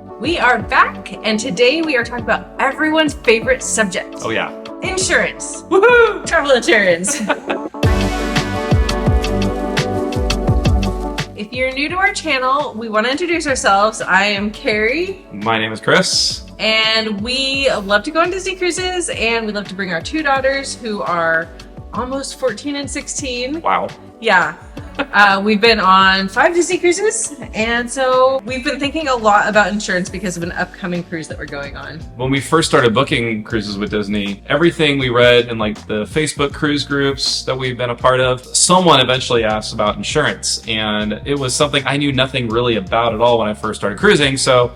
We are back, and today we are talking about everyone's favorite subject. Oh yeah. Insurance. Woohoo! Travel insurance. If you're new to our channel, we want to introduce ourselves. I am Carrie. My name is Chris. And we love to go on Disney cruises, and we love to bring our two daughters who are almost 14 and 16. Wow. Yeah. We've been on 5 Disney cruises, and so we've been thinking a lot about insurance because of an upcoming cruise that we're going on. When we first started booking cruises with Disney, everything we read in like the Facebook cruise groups that we've been a part of, someone eventually asked about insurance, and it was something I knew nothing really about at all when I first started cruising. So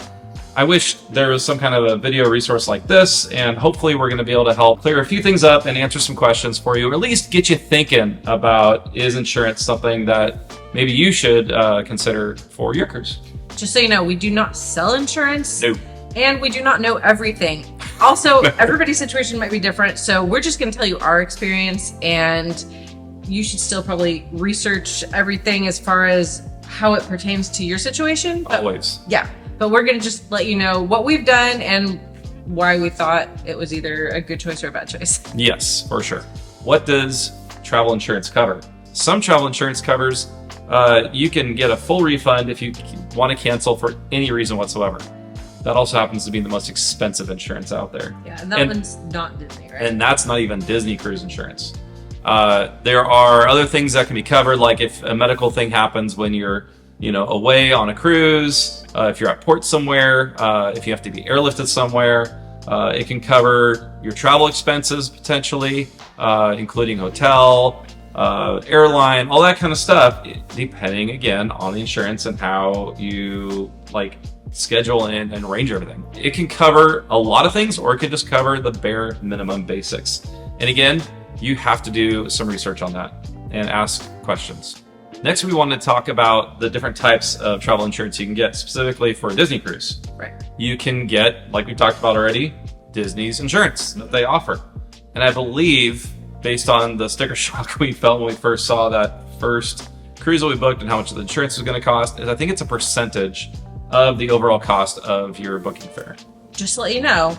I wish there was some kind of a video resource like this, and hopefully we're going to be able to help clear a few things up and answer some questions for you, or at least get you thinking about, is insurance something that maybe you should consider for your cruise? Just so you know, we do not sell insurance. No. And we do not know everything. Also, everybody's situation might be different, so we're just going to tell you our experience, and you should still probably research everything as far as how it pertains to your situation. But, Always. Yeah. But we're going to just let you know what we've done and why we thought it was either a good choice or a bad choice. Yes, for sure. What does travel insurance cover? Some travel insurance covers, you can get a full refund if you want to cancel for any reason whatsoever. That also happens to be the most expensive insurance out there. Yeah, and that one's not Disney, right? And that's not even Disney cruise insurance. There are other things that can be covered, like if a medical thing happens when you're away on a cruise, if you're at port somewhere, if you have to be airlifted somewhere, it can cover your travel expenses potentially, including hotel, airline, all that kind of stuff, depending again on the insurance and how you schedule and arrange everything. It can cover a lot of things, or it can just cover the bare minimum basics. And again, you have to do some research on that and ask questions. Next, we want to talk about the different types of travel insurance you can get, specifically for a Disney cruise. Right. You can get, like we talked about already, Disney's insurance that they offer. And I believe, based on the sticker shock we felt when we first saw that first cruise that we booked and how much the insurance was going to cost, is I think it's a percentage of the overall cost of your booking fare. Just to let you know,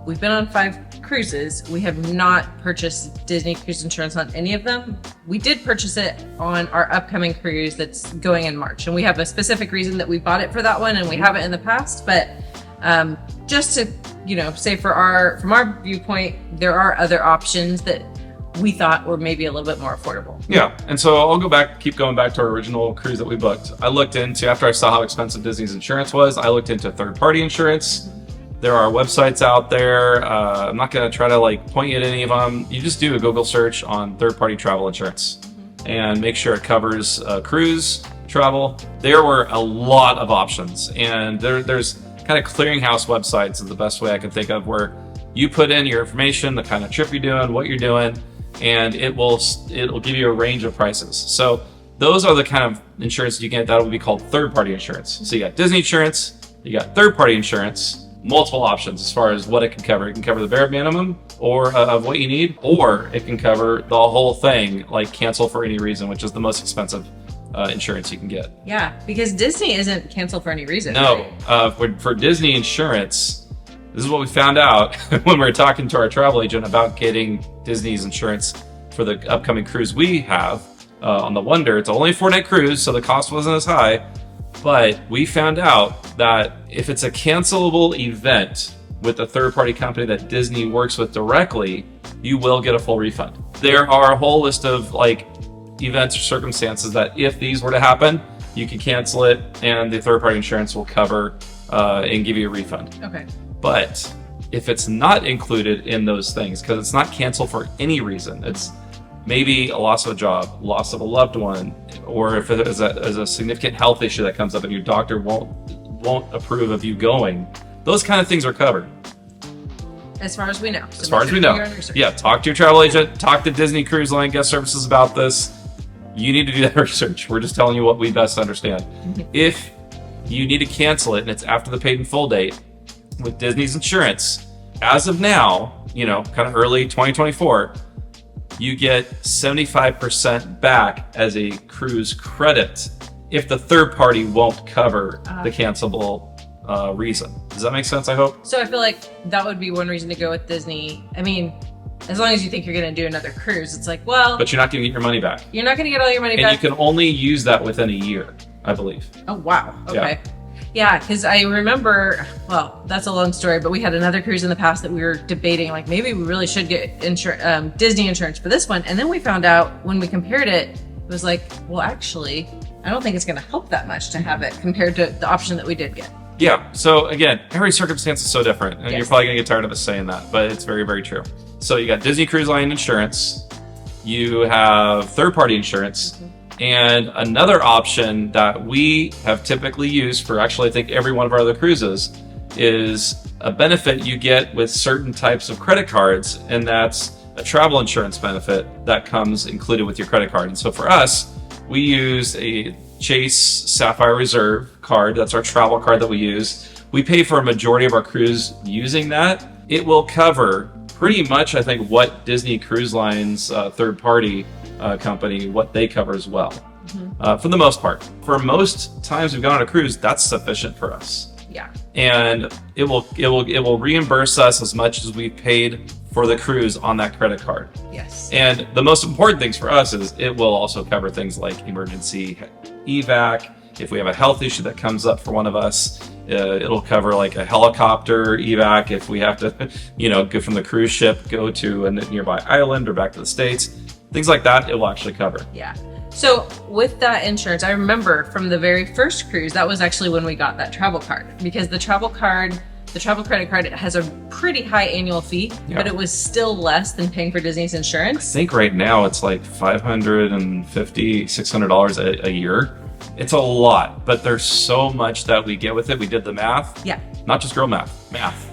we've been on 5 cruises. We have not purchased Disney cruise insurance on any of them. We did purchase it on our upcoming cruise that's going in March, and we have a specific reason that we bought it for that one, and we haven't in the past. But just to say from our viewpoint, there are other options that we thought were maybe a little bit more affordable. Yeah, and so I'll keep going back to our original cruise that we booked. I looked into, after I saw how expensive Disney's insurance was, I looked into third-party insurance. There are websites out there. I'm not going to try to point you at any of them. You just do a Google search on third-party travel insurance and make sure it covers cruise travel. There were a lot of options, and there's kind of clearinghouse websites is the best way I can think of, where you put in your information, the kind of trip you're doing, what you're doing, and it'll give you a range of prices. So those are the kind of insurance you get that would be called third-party insurance. So you got Disney insurance, you got third-party insurance. Multiple options as far as what it can cover. It can cover the bare minimum or of what you need, or it can cover the whole thing, like cancel for any reason, which is the most expensive insurance you can get. Yeah, because Disney isn't cancel for any reason. No, right? For Disney insurance, this is what we found out when we were talking to our travel agent about getting Disney's insurance for the upcoming cruise we have on the Wonder. It's only a 4-night cruise, so the cost wasn't as high. But we found out that if it's a cancelable event with a third-party company that Disney works with directly, you will get a full refund. There are a whole list of events or circumstances that if these were to happen, you can cancel it and the third-party insurance will cover and give you a refund. Okay. But if it's not included in those things, because it's not canceled for any reason, it's maybe a loss of a job, loss of a loved one, or if it is a significant health issue that comes up and your doctor won't approve of you going, those kind of things are covered. As far as we know. As far as we know. Yeah, talk to your travel agent, talk to Disney Cruise Line Guest Services about this. You need to do that research. We're just telling you what we best understand. If you need to cancel it and it's after the paid in full date with Disney's insurance, as of now, kind of early 2024, you get 75% back as a cruise credit if the third party won't cover the cancelable reason. Does that make sense, I hope? So I feel like that would be one reason to go with Disney. I mean, as long as you think you're going to do another cruise, it's like, well... But you're not going to get your money back. You're not going to get all your money back. And you can only use that within a year, I believe. Oh, wow. Okay. Yeah, because I remember, well, that's a long story, but we had another cruise in the past that we were debating, like, maybe we really should get Disney insurance for this one. And then we found out when we compared it, it was like, well, actually, I don't think it's going to help that much to have it compared to the option that we did get. Yeah. So again, every circumstance is so different, and Yes. you're probably gonna get tired of us saying that, but it's very, very true. So you got Disney Cruise Line insurance, you have third-party insurance, and another option that we have typically used for actually, I think, every one of our other cruises is a benefit you get with certain types of credit cards, and that's a travel insurance benefit that comes included with your credit card. And so for us, we use a Chase Sapphire Reserve card. That's our travel card that we use. We pay for a majority of our cruise using that. It will cover pretty much, I think, what Disney Cruise Line's third-party company, what they cover as well, for the most part. For most times we've gone on a cruise, that's sufficient for us. Yeah. And it will reimburse us as much as we've paid for the cruise on that credit card. Yes. And the most important things for us is it will also cover things like emergency evac. If we have a health issue that comes up for one of us, it'll cover like a helicopter evac if we have to, go from the cruise ship, go to a nearby island or back to the States. Things like that, it will actually cover. Yeah. So with that insurance, I remember from the very first cruise, that was actually when we got that travel card, because the travel credit card, it has a pretty high annual fee, but it was still less than paying for Disney's I insurance. think right now it's like $550, $600 a year. It's a lot, but there's so much that we get with it. We did the math. Yeah. Not just girl math.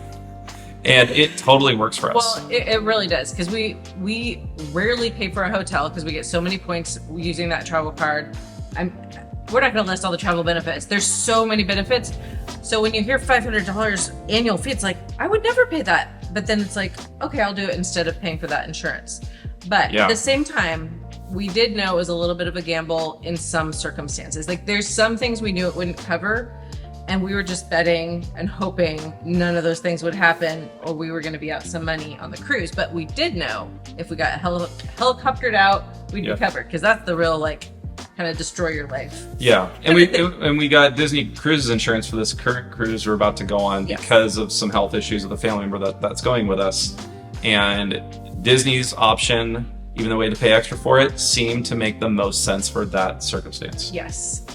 And it totally works for us. Well, it really does, because we rarely pay for a hotel because we get so many points using that travel card. We're not going to list all the travel benefits. There's so many benefits. So when you hear $500 annual fee, it's like, I would never pay that. But then it's like, okay, I'll do it instead of paying for that insurance. But at the same time, we did know it was a little bit of a gamble in some circumstances. Like there's some things we knew it wouldn't cover, and we were just betting and hoping none of those things would happen, or we were going to be out some money on the cruise. But we did know if we got helicoptered out, we'd be covered, because that's the real kind of destroy your life. Yeah, and we got Disney Cruises insurance for this current cruise we're about to go on because of some health issues with a family member that's going with us, and Disney's option, even though we had to pay extra for it, seemed to make the most sense for that circumstance. Yes.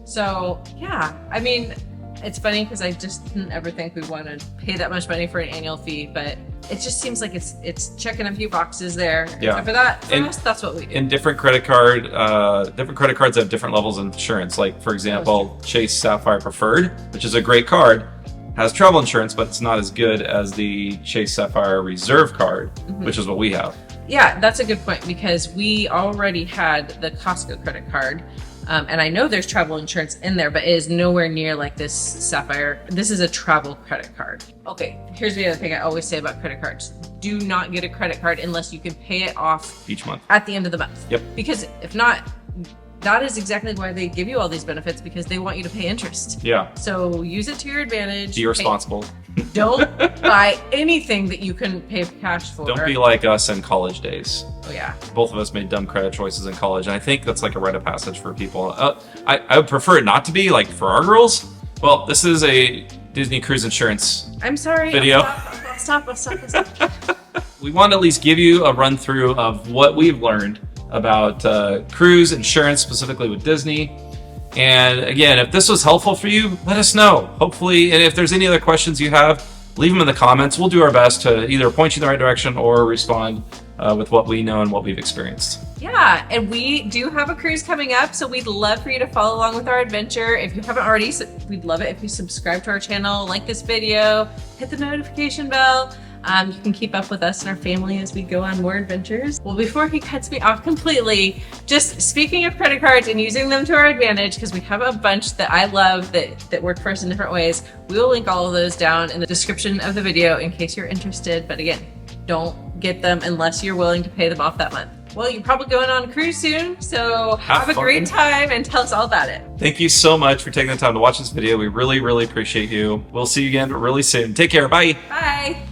So yeah, I mean, it's funny because I just didn't ever think we want to pay that much money for an annual fee, but it just seems like it's checking a few boxes there. Yeah. And for us, that's what we do. And different credit cards have different levels of insurance. Like for example, Chase Sapphire Preferred, which is a great card, has travel insurance, but it's not as good as the Chase Sapphire Reserve card, which is what we have. Yeah, that's a good point, because we already had the Costco credit card. And I know there's travel insurance in there, but it is nowhere near like this Sapphire. This is a travel credit card. Okay, here's the other thing I always say about credit cards. Do not get a credit card unless you can pay it off each month at the end of the month. Yep. Because if not, that is exactly why they give you all these benefits, because they want you to pay interest. Yeah. So use it to your advantage. Be responsible. Don't buy anything that you couldn't pay cash for. Don't be like us in college days. Oh yeah. Both of us made dumb credit choices in college, and I think that's like a rite of passage for people. I would prefer it not to be, like for our girls. Well, this is a Disney Cruise Insurance video. I'll stop. We want to at least give you a run through of what we've learned about cruise insurance, specifically with Disney. And again, if this was helpful for you, let us know. Hopefully, and if there's any other questions you have, leave them in the comments. We'll do our best to either point you in the right direction or respond with what we know and what we've experienced. Yeah, and we do have a cruise coming up, so we'd love for you to follow along with our adventure. If you haven't already, we'd love it if you subscribe to our channel, like this video, hit the notification bell. You can keep up with us and our family as we go on more adventures. Well, before he cuts me off completely, just speaking of credit cards and using them to our advantage, because we have a bunch that I love that work for us in different ways, we will link all of those down in the description of the video in case you're interested. But again, don't get them unless you're willing to pay them off that month. Well, you're probably going on a cruise soon, so have a fun. great time and tell us all about it. Thank you so much for taking the time to watch this video. We really, really appreciate you. We'll see you again really soon. Take care. Bye. Bye.